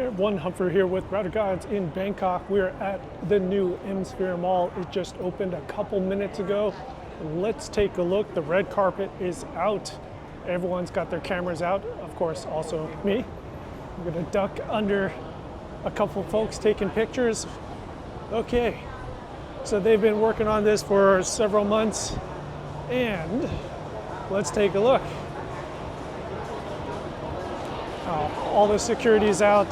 Everyone, Humphrey here with Router Guides in Bangkok. We're at the new EmSphere Mall. It just opened a couple minutes ago. Let's take a look. The red carpet is out. Everyone's got their cameras out. Of course, also me. I'm gonna duck under a couple folks taking pictures. Okay, so they've been working on this for several months, and let's take a look. All the security's out.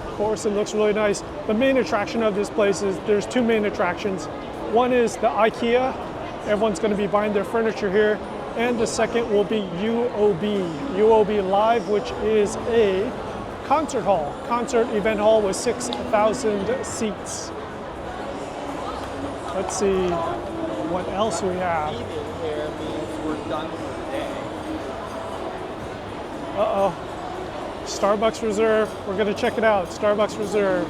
Of course, it looks really nice. The main attraction of this place is there's two main attractions. One is the IKEA. Everyone's going to be buying their furniture here. And the second will be UOB Live, which is a concert hall, concert event hall with 6,000 seats. Let's see what else we have. Uh-oh. Starbucks Reserve. We're going to check it out. Starbucks Reserve.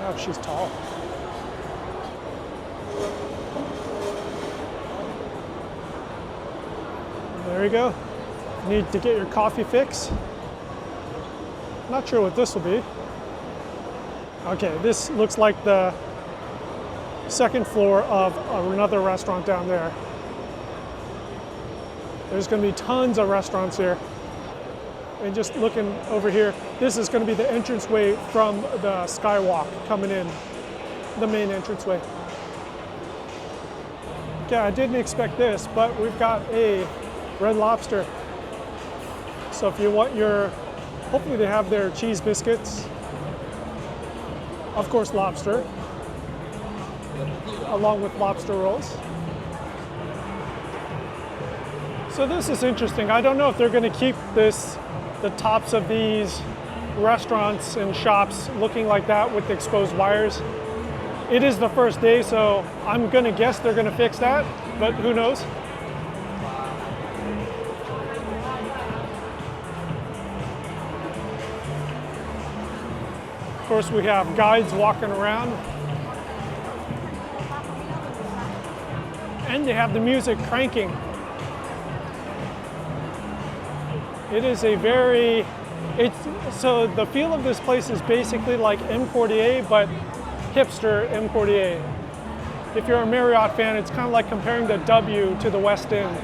Oh, she's tall. There you go. Need to get your coffee fix. Not sure what this will be. Okay, this looks like the second floor of another restaurant down there. There's going to be tons of restaurants here. And just looking over here, this is going to be the entranceway from the skywalk coming in, the main entranceway. Okay, I didn't expect this, but we've got a Red Lobster. So if you want your, hopefully they have their cheese biscuits, of course lobster, along with lobster rolls. So this is interesting. I don't know if they're going to keep the tops of these restaurants and shops looking like that with exposed wires. It is the first day, so I'm going to guess they're going to fix that, but who knows? Of course, we have guides walking around. And they have the music cranking. It is a very, so the feel of this place is basically like M Quartier, but hipster M Quartier. If you're a Marriott fan, it's kind of like comparing the W to the West End.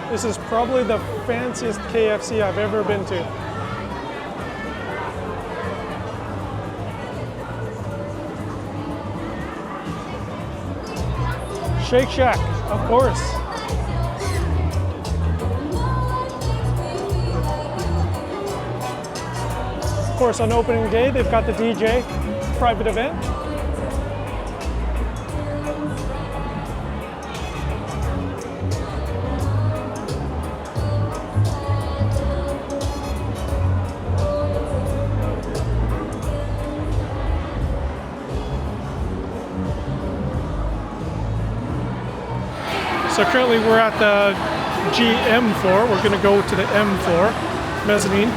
This is probably the fanciest KFC I've ever been to. Shake Shack, of course. Of course, on opening day, they've got the DJ private event. So currently we're at the GM floor. We're going to go to the M floor, Mezzanine.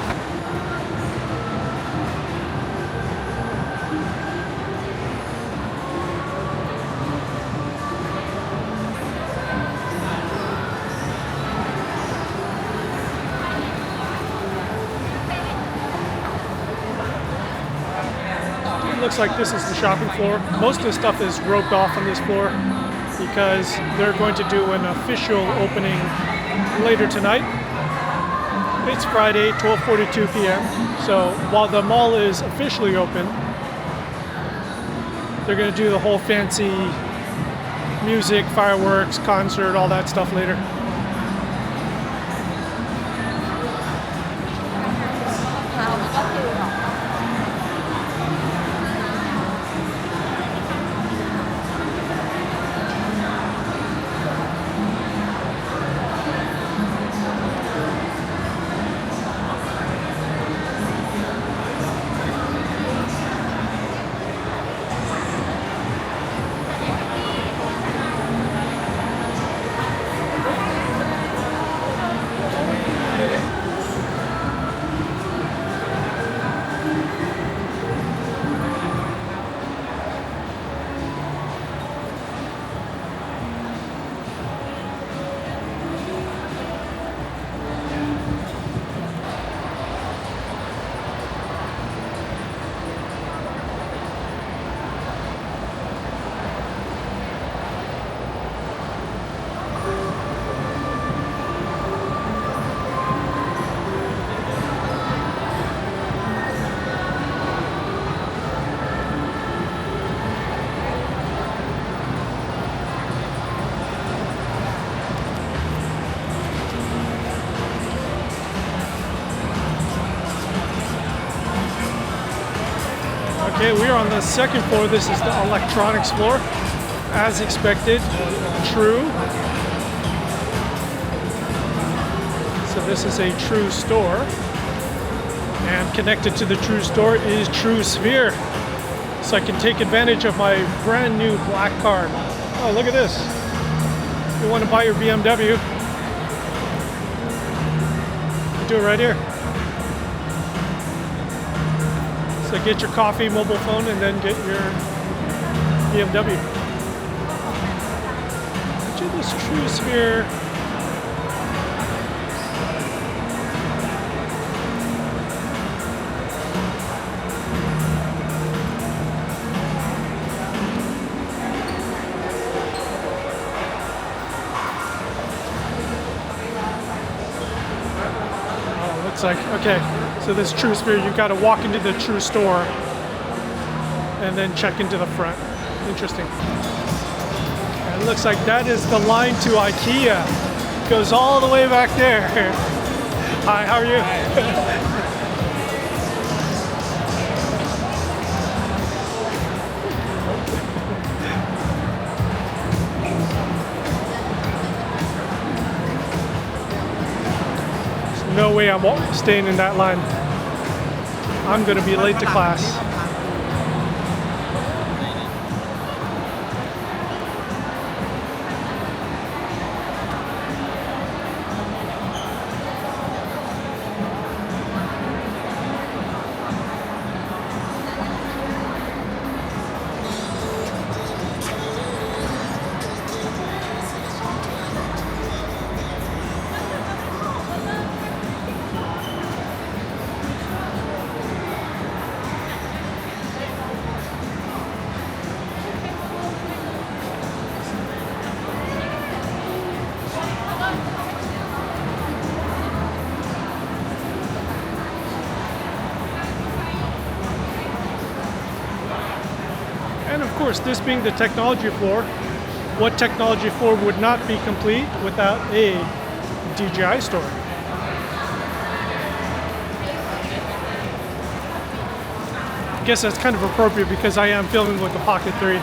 It looks like this is the shopping floor. Most of the stuff is roped off on this floor because they're going to do an official opening later tonight. It's Friday, 12:42 p.m. So while the mall is officially open, they're going to do the whole fancy music, fireworks, concert, all that stuff later. Okay, we are on the second floor. This is the electronics floor. As expected, True. So this is a True store. And connected to the True store is EmSphere. So I can take advantage of my brand new black card. Oh, look at this. If you want to buy your BMW, you do it right here. So get your coffee, mobile phone, and then get your BMW. Do this EmSphere. Oh, looks like, okay. So this EmSphere, you've got to walk into the True store and then check into the front. Interesting. And it looks like that is the line to IKEA. It goes all the way back there. Hi, how are you? There's no way I'm staying in that line. I'm going to be late to class. course, this being the technology floor, what technology floor would not be complete without a DJI store? I guess that's kind of appropriate because I am filming with the Pocket 3.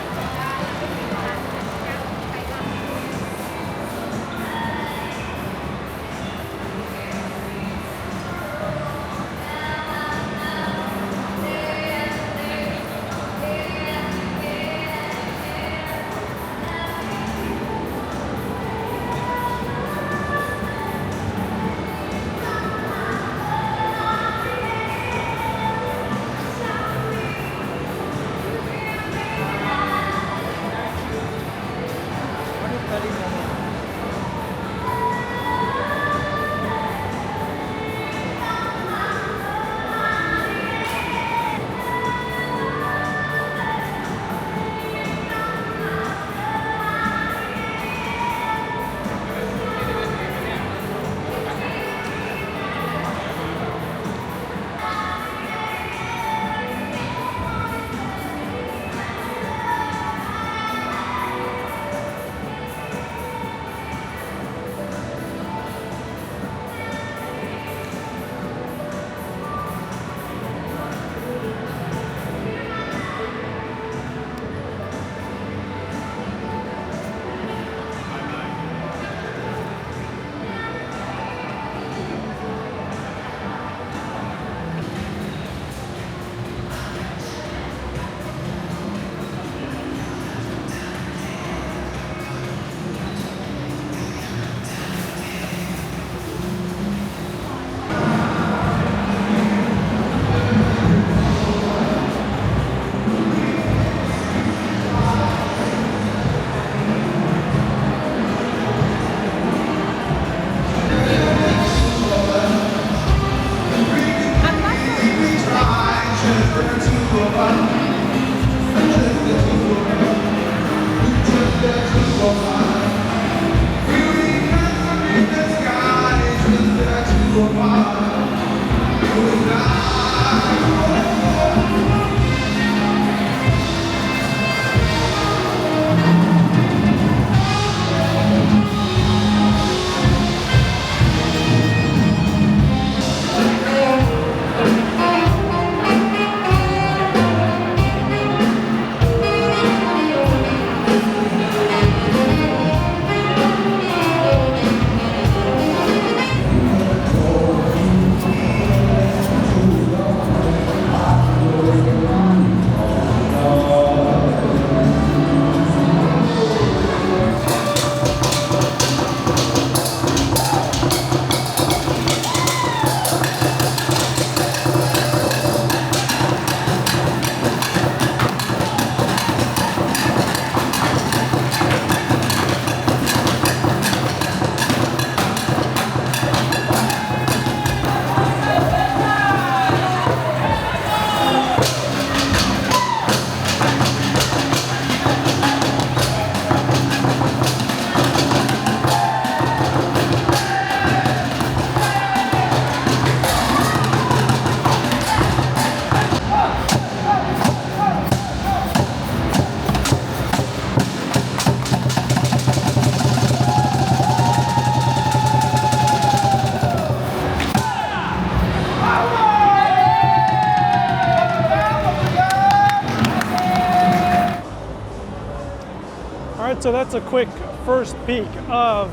right, so that's a quick first peek of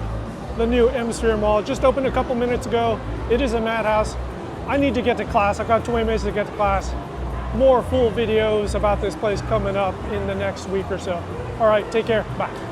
the new EmSphere Mall. Just opened a couple minutes ago. It is a madhouse. I need to get to class. I've got 20 minutes to get to class. More full videos about this place coming up in the next week or so. All right, take care. Bye.